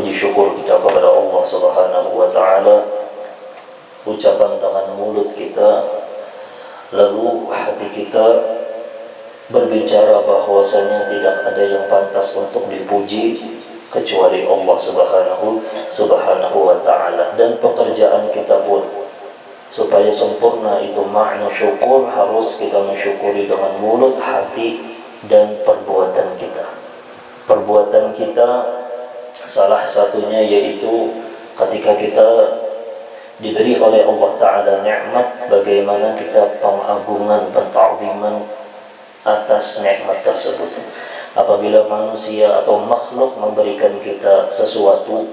Puji syukur kita kepada Allah Subhanahu wa taala, ucapan dengan mulut kita, lalu hati kita berbicara bahwasanya tidak ada yang pantas untuk dipuji kecuali Allah Subhanahu wa taala. Dan pekerjaan kita pun supaya sempurna itu makna syukur, harus kita mensyukuri dengan mulut, hati, dan perbuatan kita. Perbuatan kita salah satunya yaitu ketika kita diberi oleh Allah Ta'ala nikmat, bagaimana kita pengagungan, penta'ziman atas nikmat tersebut. Apabila manusia atau makhluk memberikan kita sesuatu,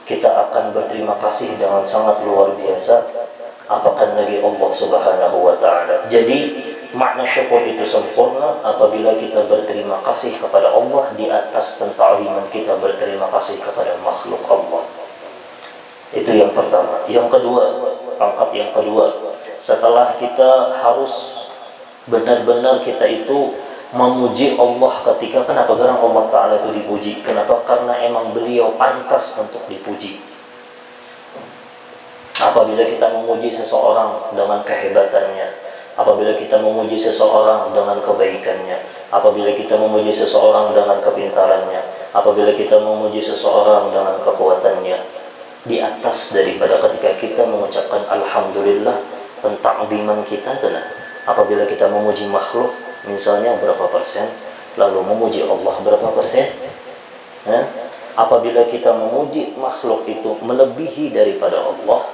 kita akan berterima kasih dengan sangat luar biasa, apakah lagi Allah Subhanahu wa Ta'ala. Jadi makna syukur itu sempurna apabila kita berterima kasih kepada Allah di atas penta'ziman kita berterima kasih kepada makhluk Allah. Itu yang pertama. Yang kedua, pangkat yang kedua, setelah kita harus benar-benar kita itu memuji Allah ketika, kenapa garang Allah Ta'ala itu dipuji? Kenapa? Karena emang beliau pantas untuk dipuji. Apabila kita memuji seseorang dengan kehebatannya, apabila kita memuji seseorang dengan kebaikannya, apabila kita memuji seseorang dengan kepintarannya, apabila kita memuji seseorang dengan kekuatannya, di atas daripada ketika kita mengucapkan Alhamdulillah, penta'ziman kita tenang. Apabila kita memuji makhluk, misalnya berapa persen, lalu memuji Allah berapa persen? Apabila kita memuji makhluk itu melebihi daripada Allah,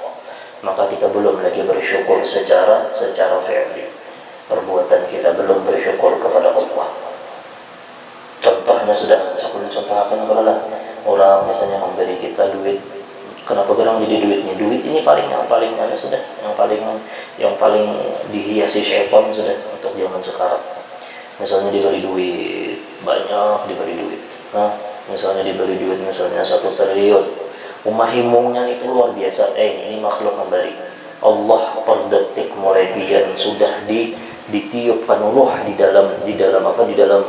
maka kita belum lagi bersyukur secara fi'li. Perbuatan kita belum bersyukur kepada Allah. Contohnya sudah contohkan kalau orang misalnya memberi kita duit, kenapa gerang jadi duitnya? Duit ini yang paling ada sudah, yang paling dihiasi syaitan sudah untuk zaman sekarang. Misalnya diberi duit banyak, misalnya diberi duit misalnya 1 triliun. Umahimungnya itu luar biasa. Ini makhluk memberi. Allah per detik mulai pian sudah ditiupkan ruh di dalam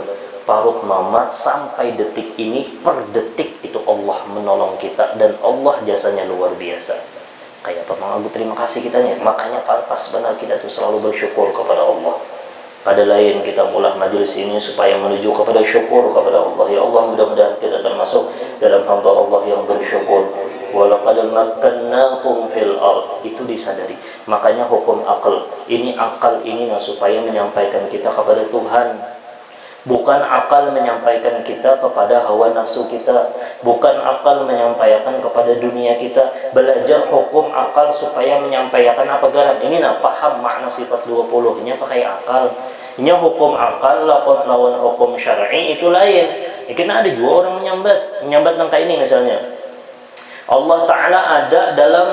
parut mama sampai detik ini, per detik itu Allah menolong kita, dan Allah jasanya luar biasa. Kayak apa mengaku terima kasih kitanya. Makanya pantas benar kita tuh selalu bersyukur kepada Allah. Pada lain kita mulai majelis ini supaya menuju kepada syukur kepada Allah. Ya Allah, mudah-mudahan kita termasuk dalam hamba Allah yang bersyukur. Walaqad makkannakum fil ard, itu disadari. Makanya hukum akal ini supaya menyampaikan kita kepada Tuhan. Bukan akal menyampaikan kita kepada hawa nafsu kita, bukan akal menyampaikan kepada dunia kita. Belajar hukum akal supaya menyampaikan apa garang ini paham makna sifat 20-nya pakai akal. Ini hukum akal lawan hukum syar'i itu lain. Karena ada juga orang menyambat nangka ini misalnya. Allah Ta'ala ada dalam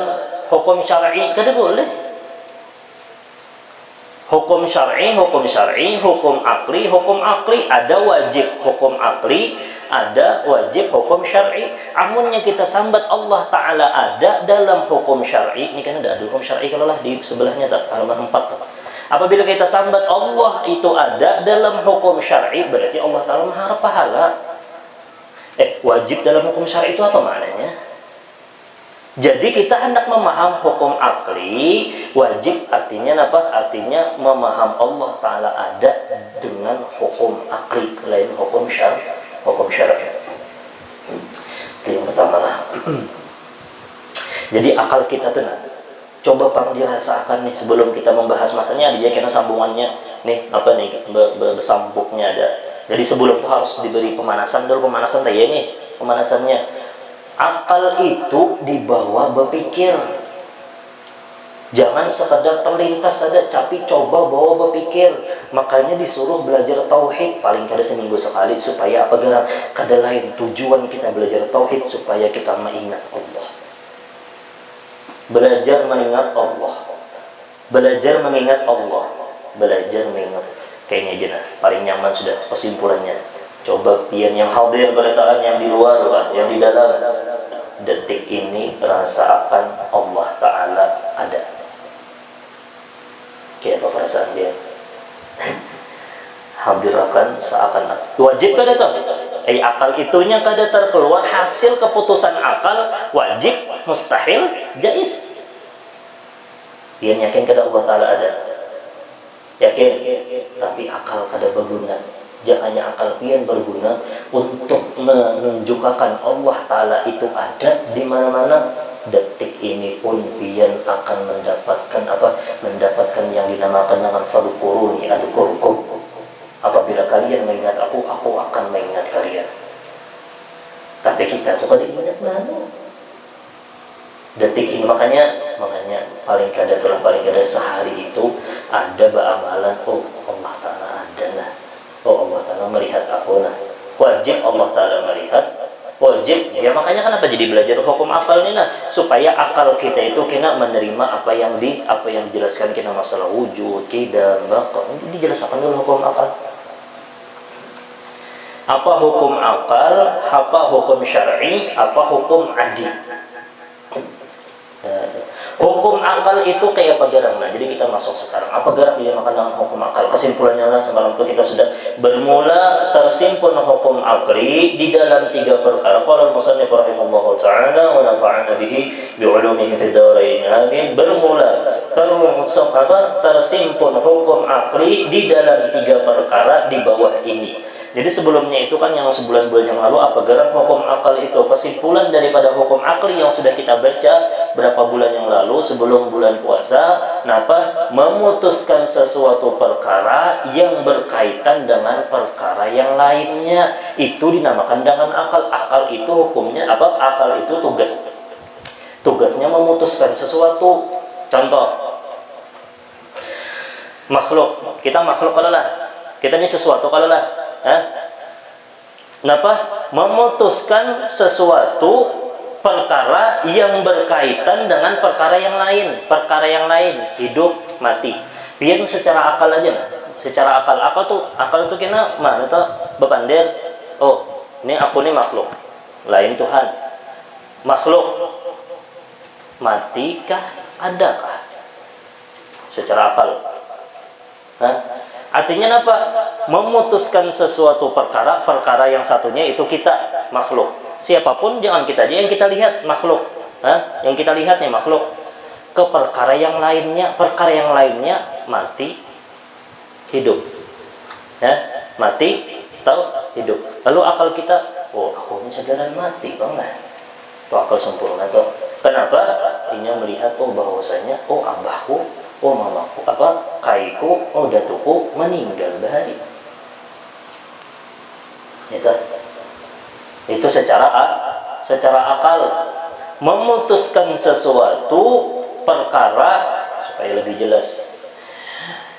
hukum syar'i, kada boleh. Hukum syar'i, hukum akli, ada wajib hukum akli, ada wajib hukum syar'i. Amunnya kita sambat Allah Ta'ala ada dalam hukum syar'i, ini kan ada hukum syar'i kalau lah di sebelahnya tak, halaman 4 tak. Apabila kita sambat Allah itu ada dalam hukum syar'i, berarti Allah Ta'ala mengharap pahala. Wajib dalam hukum syar'i itu apa maknanya? Jadi kita hendak memaham hukum akli, wajib artinya apa? Artinya memaham Allah Ta'ala ada dengan hukum akli, lain hukum syar'i. Itu yang pertama lah. Jadi akal kita tenang. Coba dirasakan nih sebelum kita membahas masalahnya, ada kena sambungannya nih, bersambungnya ada. Jadi sebelum itu harus diberi pemanasan dulu, pemanasannya. Akal itu dibawa berpikir. Jangan sekedar terlintas saja, tapi coba bawa berpikir. Makanya disuruh belajar tauhid paling kada seminggu sekali, supaya apa gerak? Kada lain tujuan kita belajar tauhid supaya kita mengingat Allah. Belajar mengingat Allah. Kayaknya aja paling nyaman sudah kesimpulannya. Coba pian yang hadir beritaan yang di luar, yang di dalam. Detik ini rasakan Allah Ta'ala ada. Kayak apa perasaan dia? Habirakan seakan wajib kada tuh. Akal itunya kada terkeluar hasil keputusan akal, wajib, mustahil, jais. Dia yakin kada Allah Ta'ala ada. Yakin, tapi akal kada berguna. Jangannya akal pian berguna untuk menunjukkan Allah Ta'ala itu ada di mana-mana. Detik ini pun pian akan mendapatkan yang dinamakan dengan fadkuruni adkurkum. Apabila kalian mengingat aku akan mengingat kalian. Tapi kita tuh kada ingat mana. Detik ini makanya paling kada sehari itu ada amalan, Allah Ta'ala ada lah. Allah Ta'ala melihat aku lah. Wajib Allah Ta'ala melihat. Wajib. Ya makanya kenapa jadi belajar hukum akal ini lah, supaya akal kita itu kena menerima apa yang dijelaskan kena masalah wujud, kidam, baqa. Ini dijelaskan dulu hukum akal. Apa hukum akal, apa hukum syar'i, apa hukum adi. Hukum akal itu kayak apa gerak. Nah, jadi kita masuk sekarang. Apa gerak dia makan dengan hukum akal? Kesimpulannya lah semalam itu kita sudah bermula tersimpun hukum akli di dalam 3 perkara. Qala al-musannif rahimahullahu ta'ala wa nafa'ana bihi bi'ulumihi fid dharain amin. Bermula tersimpun hukum akli di dalam 3 perkara di bawah ini. Jadi sebelumnya itu kan yang sebulan-bulan yang lalu apa gerak hukum akal itu, kesimpulan daripada hukum akli yang sudah kita baca berapa bulan yang lalu sebelum bulan puasa, memutuskan sesuatu perkara yang berkaitan dengan perkara yang lainnya, itu dinamakan dengan akal. Akal itu hukumnya apa? Akal itu tugasnya memutuskan sesuatu. Contoh, makhluk, kita makhluk kalau lah, kita ini sesuatu kalau lah. Memutuskan sesuatu perkara yang berkaitan dengan perkara yang lain, hidup, mati. Biar secara akal aja lah. Secara akal tuh kena mana tuh bepandir. Oh, ini aku nih makhluk. Lain Tuhan. Makhluk matikah, adakah? Secara akal. Artinya apa? Memutuskan sesuatu perkara yang satunya itu kita makhluk. Siapapun jangan kita aja yang kita lihat makhluk. Yang kita lihat nih makhluk. Ke perkara yang lainnya mati, hidup. Mati, hidup. Lalu akal kita, aku ini segala mati, bang lah. Itu akal sempurna tuh. Kenapa? Ini melihat bahwasanya abahku, mamaku, kaiku, datuku meninggal bahari. Itu secara akal. Memutuskan sesuatu perkara supaya lebih jelas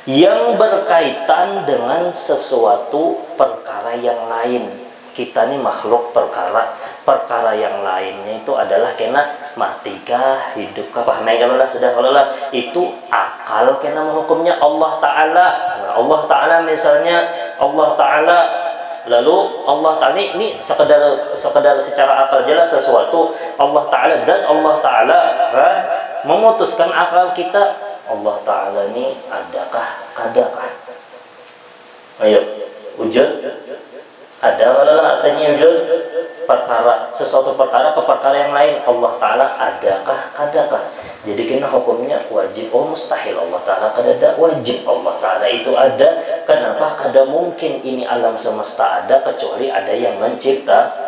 yang berkaitan dengan sesuatu perkara yang lain. Kita ini makhluk perkara yang lainnya itu adalah kena matikah, hidupkah, pahamai kalau lah sudah kalau lah itu akal kena menghukumnya Allah Ta'ala. Allah Ta'ala misalnya Allah Ta'ala, lalu Allah Ta'ala ini sekedar secara akal jelas sesuatu Allah Ta'ala, dan Allah Ta'ala memutuskan akal kita Allah Ta'ala ini adakah, kadakah. Ayo, wujud ada kalau artinya wujud sesuatu perkara ke perkara yang lain Allah Ta'ala adakah, kadakah. Jadi kena hukumnya wajib mustahil Allah Ta'ala kadada, wajib Allah Ta'ala itu ada. Kenapa? Kada mungkin ini alam semesta ada kecuali ada yang menciptakannya.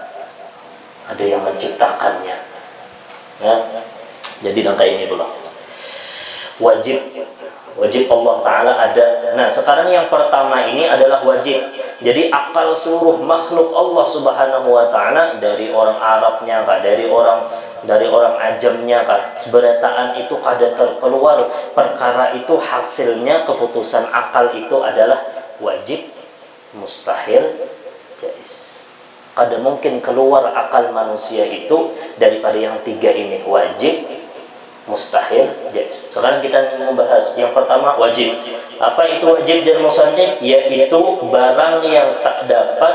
Jadi langkah ini dulu. Wajib Allah Ta'ala ada. Nah sekarang yang pertama ini adalah wajib. Jadi akal seluruh makhluk Allah Subhanahu Wa Ta'ala, dari orang Arabnya kah, dari orang ajamnya kah, seberataan itu kada terkeluar perkara itu hasilnya keputusan akal itu adalah wajib, mustahil, jais. Kada mungkin keluar akal manusia itu daripada yang 3 ini, wajib, mustahil, jais. Sekarang kita membahas yang pertama, wajib. Apa itu wajib dan musannif? Yaitu barang yang tak dapat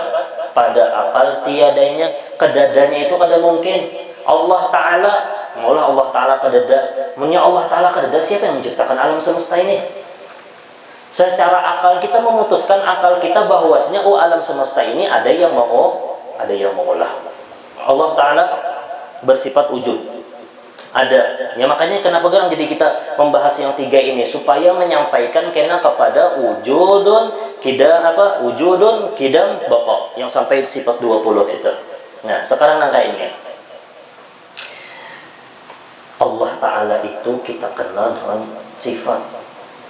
pada akal tiadanya, kedadanya itu kada mungkin. Allah Ta'ala, maulah Allah Ta'ala kadada. Munya Allah Ta'ala kadada, siapa yang menciptakan alam semesta ini? Secara akal kita memutuskan akal kita bahwasanya alam semesta ini ada yang mengolah. Allah Ta'ala bersifat wujud. Ada. Ya makanya kenapa gerang jadi kita membahas yang tiga ini supaya menyampaikan kena kepada wujudun, kidam, baqa yang sampai sifat 20 itu. Nah, sekarang nangka ini. Allah Ta'ala itu kita kenal dengan sifat.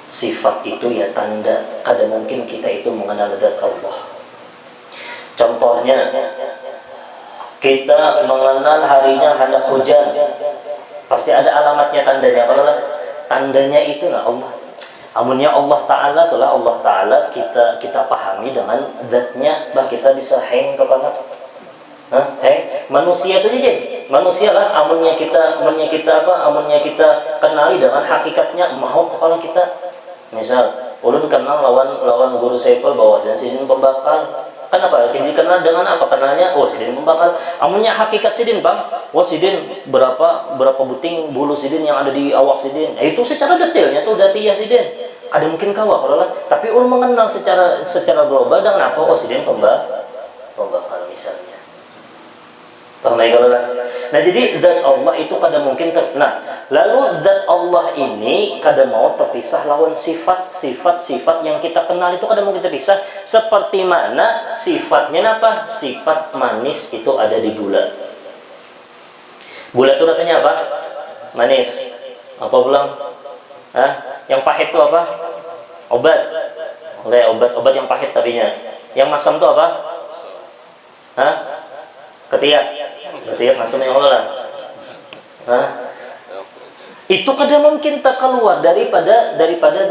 Sifat itu ya tanda. Kadang mungkin kita itu mengenal zat Allah. Contohnya, kita mengenal harinya hendak hujan. Pasti ada alamatnya, tandanya. Kalau tandanya itu lah Allah. Amunnya Allah Ta'ala itulah Allah Ta'ala kita pahami dengan zatnya. Bah kita bisa hang kepada manusia itu aja. Manusia lah amunnya kita kenali dengan hakikatnya. Mau kalau kita misal ulun kenal lawan guru Saiful bahwasanya sidin pembakar. Kenapa? Kita kenal dengan apa? Kenalnya sidin pembakar. Amunnya hakikat sidin, Bang. Sidin berapa buting bulu sidin yang ada di awak sidin. Itu secara detailnya tuh zatiyah sidin. Ada mungkin kawa kalau lah. Tapi ulun mengenal secara global dengan apa? Sidin pembakar misalnya. Paham ya kalau lah. Nah, jadi zat Allah itu kadang mungkin lalu zat Allah ini kadang mau terpisah lawan sifat yang kita kenal itu kadang mungkin terpisah. Seperti mana sifatnya apa? Sifat manis itu ada di gula. Gula itu rasanya apa? Manis. Apa bilang? Yang pahit itu apa? Obat. Obat yang pahit tapinya. Yang masam itu apa? Ketiak masam yang Allah. Itu kadang mungkin tak keluar daripada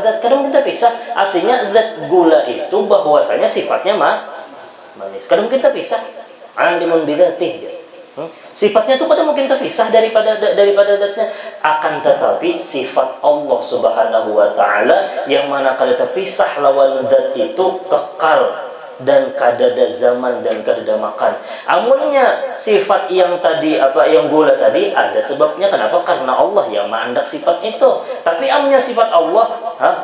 zat, kadang kita pisah. Artinya zat gula itu bahwasanya sifatnya manis. Kadang mungkin kita pisah. Alimun bidzatih. Sifatnya itu kadang mungkin terpisah daripada zatnya. Akan tetapi sifat Allah Subhanahu wa Ta'ala yang mana kada terpisah lawan zat itu kekal dan kadada zaman dan kadada makan. Amunnya sifat yang tadi yang gula tadi ada sebabnya. Kenapa? Karena Allah yang mengandak sifat itu. Tapi amunnya sifat Allah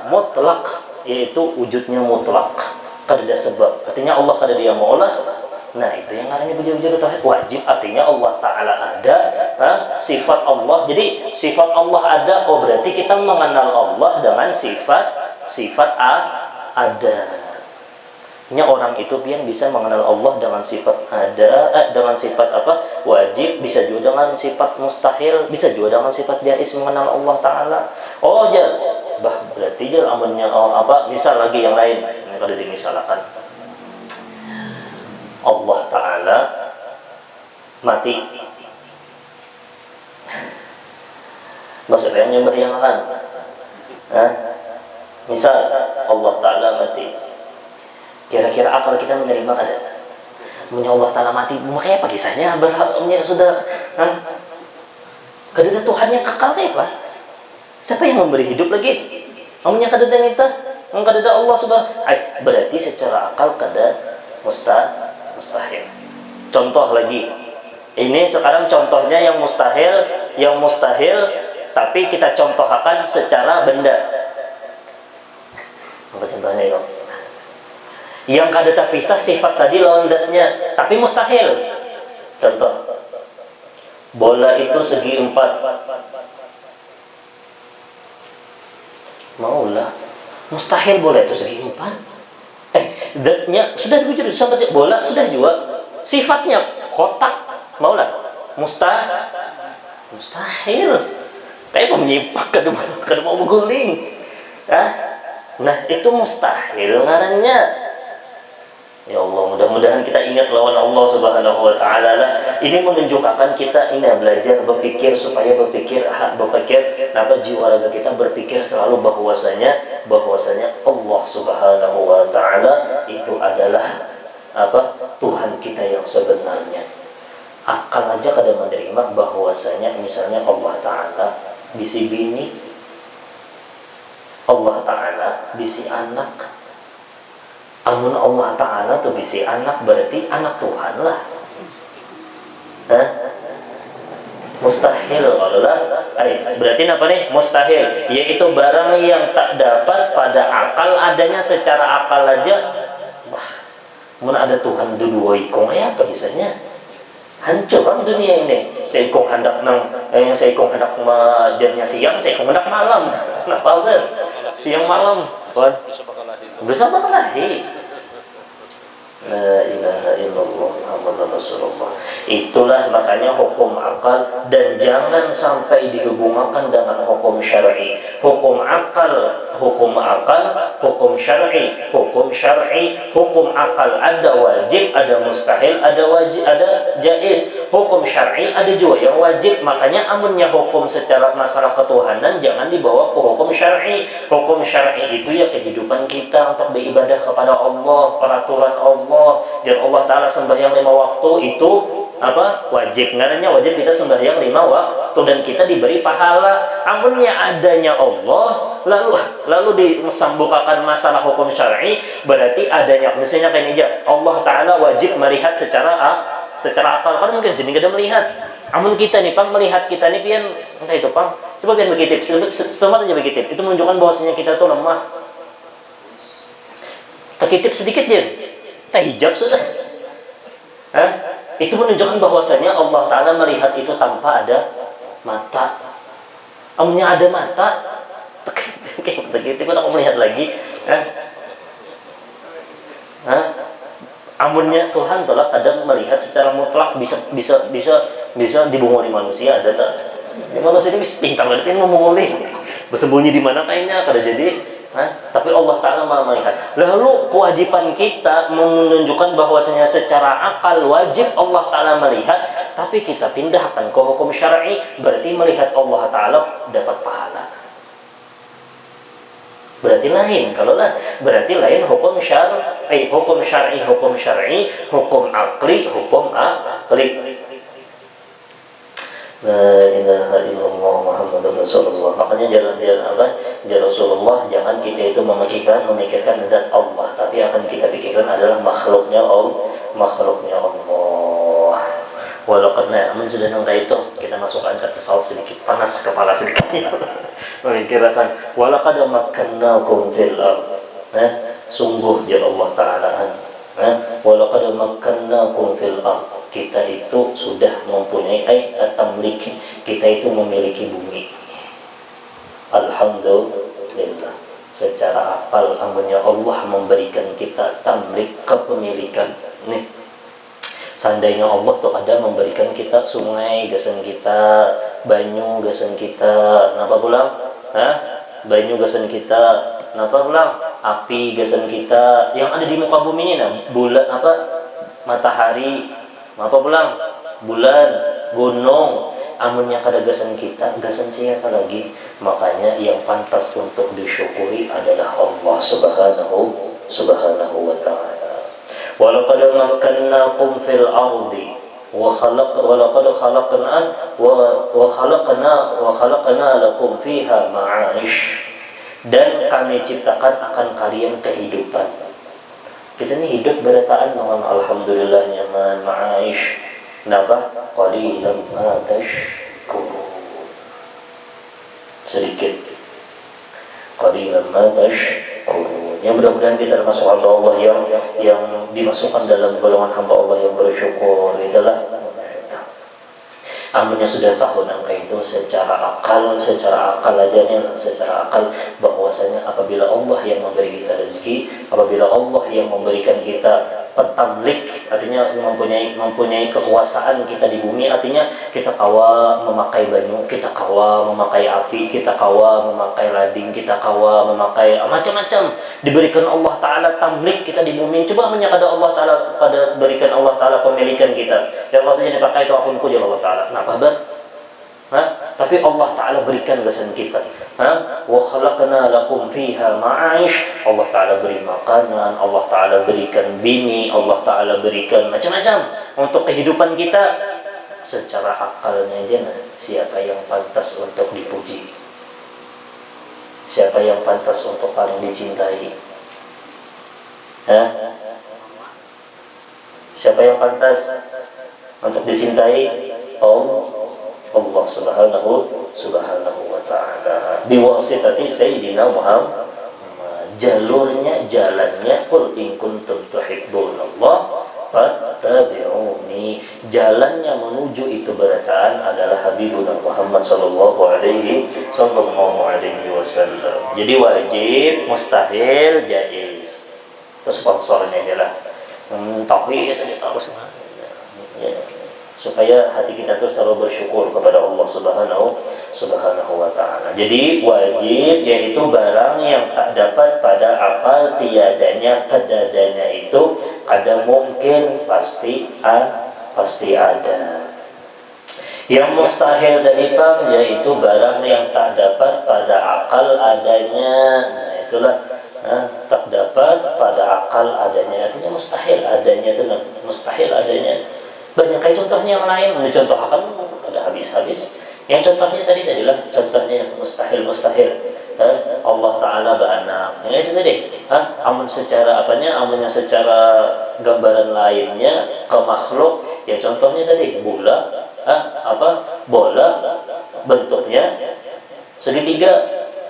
mutlak, yaitu wujudnya mutlak, kadada sebab. Artinya Allah kadada yang mengolah. Nah, itu yang namanya wujud tauhid wajib. Artinya Allah Ta'ala ada, sifat Allah. Jadi sifat Allah ada, berarti kita mengenal Allah dengan sifat ada. Orang itu pian bisa mengenal Allah dengan sifat ada, dengan sifat wajib, bisa juga dengan sifat mustahil, bisa juga dengan sifat jaiz mengenal Allah Ta'ala. Berarti amunnya misal lagi yang lain yang kada dimisalkan. Allah Ta'ala mati. Maksudnya yang beryangan. Misal Allah Ta'ala mati. Kira-kira akal kita menerima kada? Punya Allah Ta'ala mati, makanya apa kisahnya? Berhaknya sudah kada ada Tuhan yang kekal kayak apa? Siapa yang memberi hidup lagi? Namanya kada ada kita, kada ada Allah Subhanahu. Berarti secara akal kada mustahil. Contoh lagi. Ini sekarang contohnya yang mustahil tapi kita contohkan secara benda. Apa contohnya itu? Yang kada terpisah sifat tadi lawan zatnya, tapi mustahil. Contoh, bola itu segi 4. Maulah, mustahil bola itu segi 4. Zatnya sudah diwujud sampai bola sudah juga. Sifatnya kotak, maulah. Mustahil. Kayak menyipak kada mau berguling. Nah, itu mustahil ngarannya. Ya Allah, mudah-mudahan kita ingat lawan Allah Subhanahu wa Ta'ala lah. Ini menunjukkan kita ini belajar berpikir supaya berpikir jiwa raga kita berpikir selalu bahwasanya Allah Subhanahu wa Ta'ala itu adalah Tuhan kita yang sebenarnya. Akal aja kadang menerima bahwasanya misalnya Allah Ta'ala bisi bini, Allah Ta'ala bisi anak. Amun Allah Ta'ala tuh bisi anak berarti anak Tuhan lah. Mustahil kalau lah. Berarti apa nih? Mustahil, yaitu barang yang tak dapat pada akal adanya. Secara akal aja, wah, mana ada Tuhan dua ikong ya apa kisahnya? Hancur kan dunia ini. Seikong hendak seikong hendak majernya siang, seikong hendak malam. Kenapa ber? Siang malam, kan? Bisa berkelahi. La ilaha illallah Muhammadur Rasulullah. Itulah makanya hukum akal, dan jangan sampai dihubungkan dengan hukum syar'i. Hukum akal, hukum syar'i, hukum akal ada wajib, ada mustahil, ada wajib, ada jaiz. Hukum syar'i ada juga yang wajib. Makanya amunnya hukum secara masalah ketuhanan jangan dibawa ke hukum syar'i. Hukum syar'i itu ya kehidupan kita untuk beribadah kepada Allah, peraturan Allah. Dan Allah Ta'ala sembahyang 5 waktu itu apa? Wajib. Ngarannya wajib kita sembahyang 5 waktu dan kita diberi pahala. Amunnya adanya Allah lalu disambukakan masalah hukum syar'i, berarti adanya misalnya kayak ini aja, Allah Ta'ala wajib melihat secara akal. Kan mungkin sini kita melihat. Amun kita nih Pang melihat kita nih pian entah itu Pang. Coba pian berkitip, setelah aja berkitip. Itu menunjukkan bahwasanya kita tuh lemah. Terkitip sedikit dia. Tak hijab sudah. Itu menunjukkan bahwasanya Allah Ta'ala melihat itu tanpa ada mata. Amunnya ada mata, begitu aku melihat lagi. Amunnya Tuhan telah kadang melihat secara mutlak, bisa dibunguli manusia aja tak. Manusia ini pintar banget ini memunguli. Bersembunyi di mana kayaknya kada jadi. Tapi Allah Ta'ala malah melihat. Lalu kewajiban kita menunjukkan bahwasanya secara akal wajib Allah Ta'ala melihat, tapi kita pindahkan ke hukum syar'i, berarti melihat Allah Ta'ala dapat pahala. Berarti lain. Kalau lah, berarti lain hukum syar'i, hukum akli, hukum akli. La ilaha illallah Muhammadur Rasulullah. Makanya jalan Rasulullah, jangan kita itu memikirkan zat Allah, tapi akan kita pikirkan adalah makhluknya Allah. Walaupun namun sudah nongkrong itu kita masukkan ke tasawuf sedikit, panas kepala sedikit. Memikirkan walaqad makkannakum fil ard. Sungguh ya Allah Ta'ala. Walaqad makkannakum fil ard. Kita itu sudah mempunyai tamlik, kita itu memiliki bumi. Alhamdulillah. Secara akal amunnya Allah memberikan kita tamlik, kepemilikan. Nih, seandainya Allah tuh ada memberikan kita sungai, gasan kita, banyu, gasan kita, napa pulang? Banyu gasan kita, napa pulang? Api gasan kita, yang ada di muka bumi ini, bulan apa? Matahari, apa pulang? Bulan, gunung. Amunnya kada gasan kita, gasan siapa lagi? Makanya yang pantas untuk disyukuri adalah Allah Subhanahu wa ta'ala. Walaqad makkannakum fil ardi wa khalaqna lakum fiha ma'aish. Dan kami ciptakan akan kalian kehidupan. Kita ini hidup berataan dengan alhamdulillah nyaman, ma'aish. Kenapa? Qalilan ma tashkurun. Sedikit. Qalilan ma tashkurun. Yang mudah-mudahan kita termasuk hamba Allah yang dimasukkan dalam golongan hamba Allah yang bersyukur. Itulah. Amunnya sudah tahu angka itu secara akal aja nih, secara akal bahwasanya apabila Allah yang memberi kita rezeki, apabila Allah yang memberikan kita petamlik, artinya mempunyai kekuasaan kita di bumi, artinya kita kawa memakai banyu, kita kawa memakai api, kita kawa memakai lading, kita kawa memakai macam-macam, diberikan Allah Ta'ala tamlik kita di bumi. Coba menyakada Allah Ta'ala, pada berikan Allah Ta'ala pemilikan kita, yang maksudnya dipakai itu apunku ya Allah Ta'ala. Nah, kabar? Tapi Allah Ta'ala berikan gasan kita. Wa khalaqna lakum fiha ma'aish. Allah Ta'ala beri makanan, Allah Ta'ala berikan bini, Allah Ta'ala berikan macam-macam untuk kehidupan kita. Secara akalnya aja, siapa yang pantas untuk dipuji? Siapa yang pantas untuk paling dicintai? Siapa yang pantas untuk dicintai? Allah subhanahu wa ta'ala biwasitati sayyidina Muhammad. Jalurnya, jalannya, qul in kuntum tuhibbunallah fattabi'uni. Jalannya menuju itu berataan adalah Habibuna Muhammad sallallahu alaihi wasallam. Jadi wajib, mustahil, jaiz. Itu sponsornya adalah tauhid aja terus. Ya. Supaya hati kita terus selalu bersyukur kepada Allah subhanahu wa ta'ala. Jadi wajib yaitu barang yang tak dapat pada akal, tiadanya kedadanya itu ada mungkin pasti ada. Yang mustahil dari pam yaitu barang yang tak dapat pada akal adanya. Nah itulah tak dapat pada akal adanya, artinya mustahil adanya itu, mustahil adanya. Banyak kayak contohnya yang lain, contoh akan ada habis-habis. Yang contohnya tadi adalah contohnya yang mustahil. Allah Ta'ala beranak. Yang itu tadi. Amun secara apanya? Amunnya secara gambaran lainnya ke makhluk. Ya contohnya tadi bola, bola bentuknya segitiga.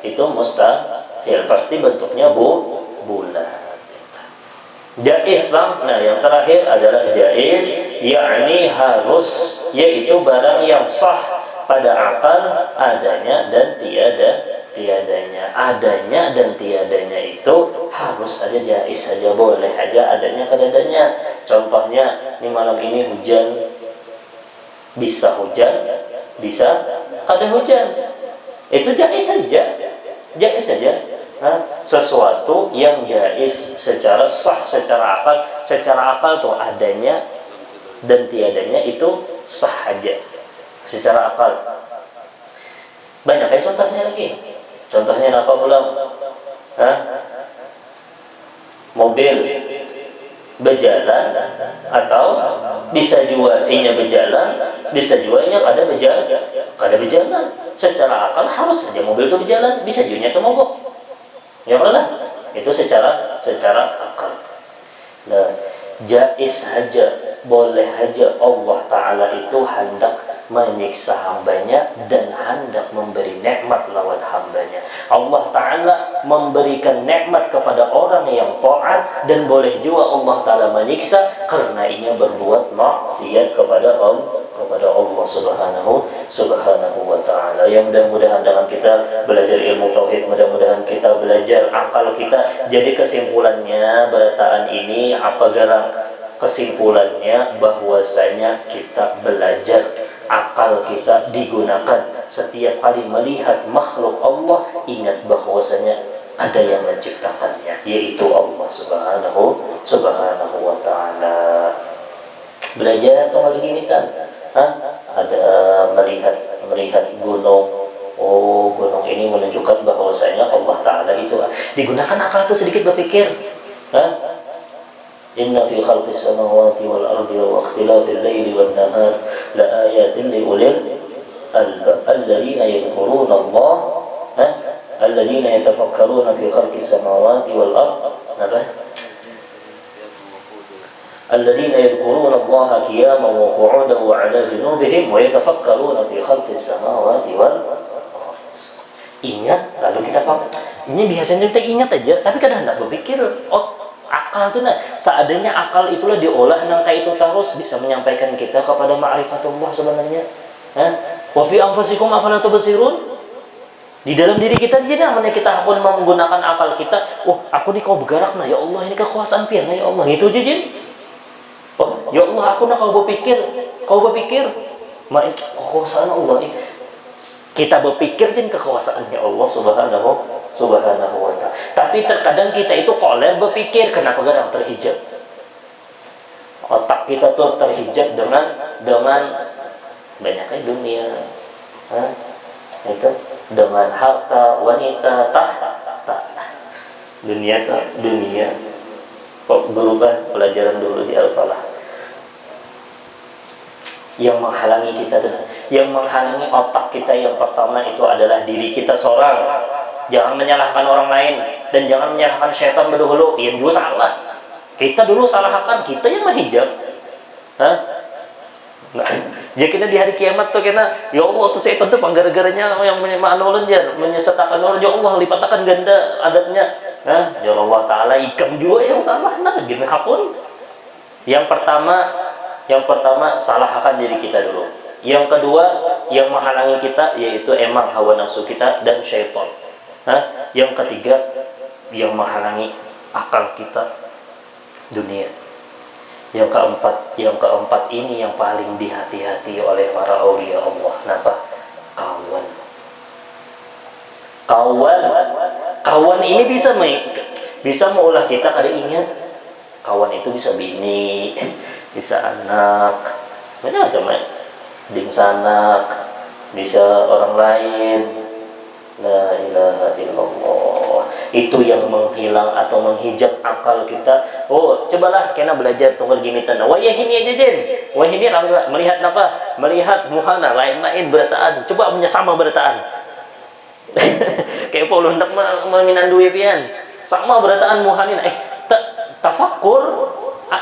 Itu mustahil. Pasti bentuknya bola. Jaiz bang, nah yang terakhir adalah jaiz, yakni harus, yaitu barang yang sah pada akal adanya dan tiadanya. Adanya dan tiadanya itu harus ada, jaiz saja, boleh aja adanya kadadanya. Contohnya, ini malam ini hujan, bisa hujan, bisa ada hujan. Itu jaiz saja, jaiz saja. Sesuatu yang jaiz secara sah, secara akal tuh adanya dan tiadanya itu sah aja secara akal. Banyak kayak contohnya lagi. Contohnya apa pula? Mobil berjalan atau bisa jualnya berjalan, bisa jualnya kada berjalan. Secara akal harus saja mobil itu berjalan, bisa jualnya ke mogok. Ya pernah? Itu secara akal. Nah, jaiz saja, boleh saja Allah Ta'ala itu hendak menyiksa hambanya dan hendak memberi nikmat lawan hambanya. Allah Ta'ala memberikan nikmat kepada orang yang taat, dan boleh juga Allah Ta'ala menyiksa karena ia berbuat maksiat kepada Allah subhanahu wa ta'ala. Yang mudah-mudahan dengan kita belajar ilmu tauhid, mudah-mudahan kita belajar akal kita. Jadi kesimpulannya berataan ini apa garang? Kesimpulannya bahwasanya kita belajar, akal kita digunakan setiap kali melihat makhluk Allah, ingat bahwasanya ada yang menciptakannya, yaitu Allah subhanahu wa ta'ala. Belajar kalau begini kan, ada melihat gunung. Oh, gunung ini menunjukkan bahwasanya Allah Ta'ala itu digunakan akal itu sedikit berpikir. Inna fi khalqis samawati wal ardi wa ikhtilafil laili wan nahar la ayatin li ulil albab alladhina yadhkuruna Allah alladhina yatafakkaruna fi khalqis samawati wal ardi. الذين يذكرون الله قياما وقعودا وعلى جنوبهم ويتفكرون في خلق السماوات والأرض. Ingat, lalu kita ini biasanya kita ingat aja, tapi kadang tidak berpikir. Akal itu seadanya akal itulah diolah nangka itu terus bisa menyampaikan kita kepada ma'rifatullah sebenarnya. Wa fi anfusikum afala tubsirun. Di dalam diri kita jadi namanya kita pun menggunakan akal kita. Aku ni kau bergerak ya Allah, ini kekuasaan pian ya Allah. Itu aja jadi. Ya Allah, aku nak kau berpikir, kekuasaan Allah ini. Kita berpikir din kekuasaannya Allah subhanahu wa ta'ala. Tapi terkadang kita itu koler berpikir, kenapa kadang terhijab? Otak kita tuh terhijab dengan banyaknya dunia, itu dengan harta, wanita, dunia. Kok berubah pelajaran dulu di Al-Falah. Yang menghalangi kita tuh, yang menghalangi otak kita yang pertama itu adalah diri kita seorang. Jangan menyalahkan orang lain dan jangan menyalahkan syaitan dahulu. Yang dulu salah. Kita dulu salahkan, kita yang menghijab. Jadi kena di hari kiamat tuh kena, ya Allah tuh setan tuh panggara-garanya yang menyembah menyesatkan orang, ya Allah lipatakan ganda adabnya. Nah, ya Allah Taala ikam juga yang salah, nah gini hakun. Yang pertama salahkan diri kita dulu. Yang kedua yang menghalangi kita yaitu emang hawa nafsu kita dan syaitan. Nah, yang ketiga yang menghalangi akal kita dunia. Yang keempat ini yang paling dihati-hati oleh para aulia Allah. Kenapa? Kawan ini bisa mengolah kita kada ingat. Kawan itu bisa bini, bisa anak, macam-macam. Ding sanak, bisa orang lain. La ilaha illallah. Itu yang menghilang atau menghijab akal kita. Oh, cobalah kena belajar tunggal gimitan. Wah, ya ini aja Jen. Wah, ini melihat apa? Melihat muhana lain-lain berataan. Coba menyesama berataan. Kayak Paul hendak menginan duit pian. Sama berataan muhanin. Tafakur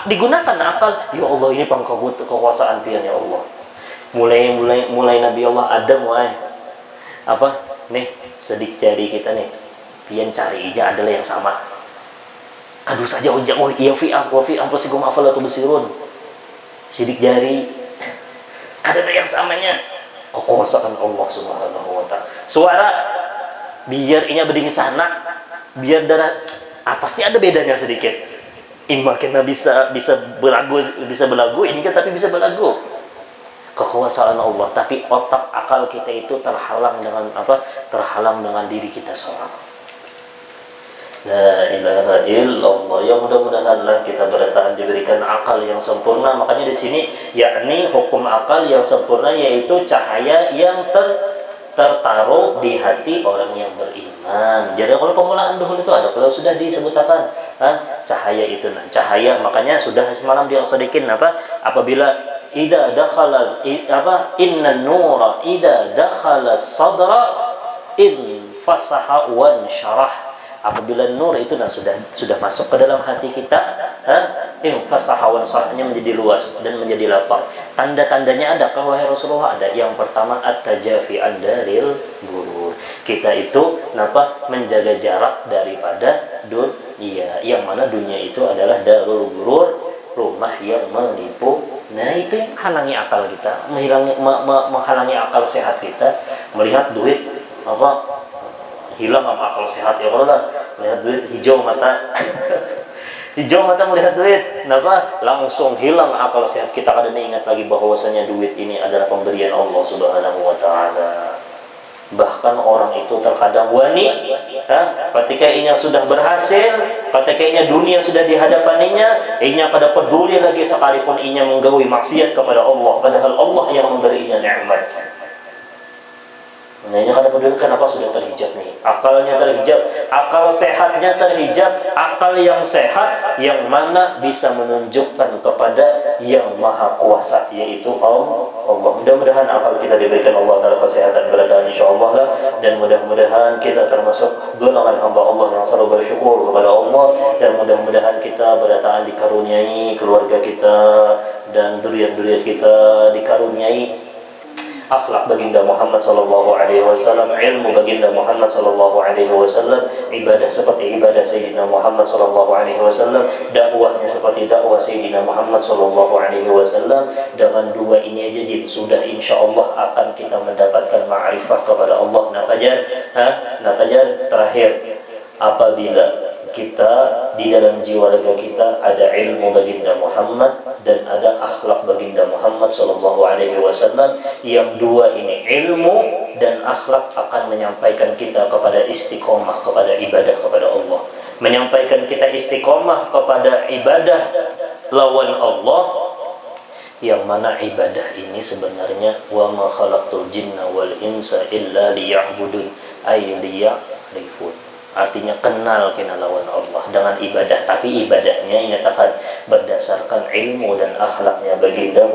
digunakan akal. Ya Allah, ini kekuasaan pian ya Allah. Mulai Nabi Allah Adam nih sedik jari kita nih pian carinya adalah yang sama kadu saja ujak iya fi anfusikum afala tubsirun sidik jari ada yang samanya kekuasaan Allah Subhanahu wa taala. Suara biar inya berdiri sana biar darah pasti ada bedanya sedikit. Makin bisa belagu ini kan tapi bisa belagu kekuasaan Allah, tapi otak akal kita itu terhalang dengan diri kita seorang. La ilaha illallah. Ya mudah-mudahanlah kita bertahan diberikan akal yang sempurna. Makanya di sini yakni hukum akal yang sempurna yaitu cahaya yang tertaruh di hati orang yang beriman. Jadi kalau pemulaan dahulu itu ada, kalau sudah disebutkan cahaya itu, cahaya makanya sudah semalam dia sedikin apabila idza dakhala inna nura idza dakhala sadra in fasaha wan syarah. Apabila nur itu sudah masuk ke dalam hati kita, in fasaha wan syarahnya menjadi luas dan menjadi lapang. Tanda-tandanya ada wahai Rasulullah? Ada. Yang pertama at-tajafi an-daril gurur. Kita itu menjaga jarak daripada dunia, yang mana dunia itu adalah darul gurur, rumah yang menipu. Nah, itu yang menghalangi akal kita, menghalangi akal sehat kita. Melihat duit hilang akal sehat ya Allah. Melihat duit hijau mata melihat duit langsung hilang akal sehat kita. Kadang ingat lagi bahwasanya duit ini adalah pemberian Allah Subhanahu wa taala. Bahkan orang itu terkadang wani ketika inya sudah berhasil, ketika inya dunia sudah di hadapannya, inya kada peduli lagi sekalipun inya menggaui maksiat kepada Allah, padahal Allah yang memberi inya nikmat. Inya kada peduli, kenapa sudah terhijab nih? Akalnya terhijab, akal sehatnya terhijab, akal yang sehat yang mana bisa menunjukkan kepada yang maha kuasa yaitu Allah. Mudah-mudahan akal kita diberikan Allah Ta'ala kesehatan bertahan insyaAllah lah. Dan mudah-mudahan kita termasuk golongan hamba Allah yang selalu bersyukur kepada Allah. Dan mudah-mudahan kita bertahan dikaruniai keluarga kita dan duriat-duriat kita dikaruniai akhlak baginda Muhammad sallallahu alaihi wasallam, ilmu baginda Muhammad sallallahu alaihi wasallam, ibadah seperti ibadah Sayyidina Muhammad sallallahu alaihi wasallam, dakwahnya seperti dakwah Sayyidina Muhammad sallallahu alaihi wasallam. Dengan dua ini aja sudah insyaallah akan kita mendapatkan ma'rifah kepada Allah. Natajar terakhir, apabila kita di dalam jiwa raga kita ada ilmu baginda Muhammad dan ada akhlak baginda Muhammad sallallahu alaihi wasallam, yang dua ini ilmu dan akhlak akan menyampaikan kita kepada istiqomah kepada ibadah kepada Allah, menyampaikan kita istiqomah kepada ibadah lawan Allah, yang mana ibadah ini sebenarnya wa ma khalaqtul jinna wal insa illa liya'budun ay liya'rifun. Artinya kenal lawan Allah dengan ibadah, tapi ibadahnya ini akan berdasarkan ilmu dan akhlaknya baginda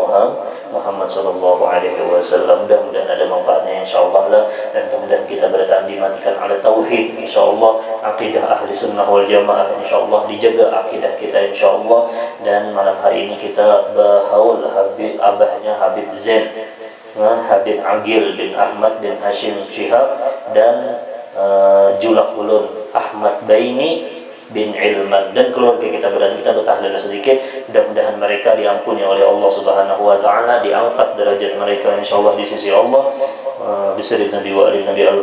Muhammad sallallahu alaihi wasallam. Mudah-mudahan ada manfaatnya insyaallah lah, dan kemudian kita bertahan dimatikan ala tauhid insyaallah, akidah ahli sunnah wal jamaah insyaallah, dijaga akidah kita insyaallah. Dan malam hari ini kita berhaul abahnya Habib Zain, Habib Agil bin Ahmad bin Hashim Shihab, dan Julak Ulun Ahmad Baini bin Ilman, dan keluarga kita. Berani kita bertahlil sedikit, mudah-mudahan mereka diampuni oleh Allah Subhanahu wa taala, diangkat derajat mereka insyaallah di sisi Allah. Bismillahirrahmanirrahim. Nabi al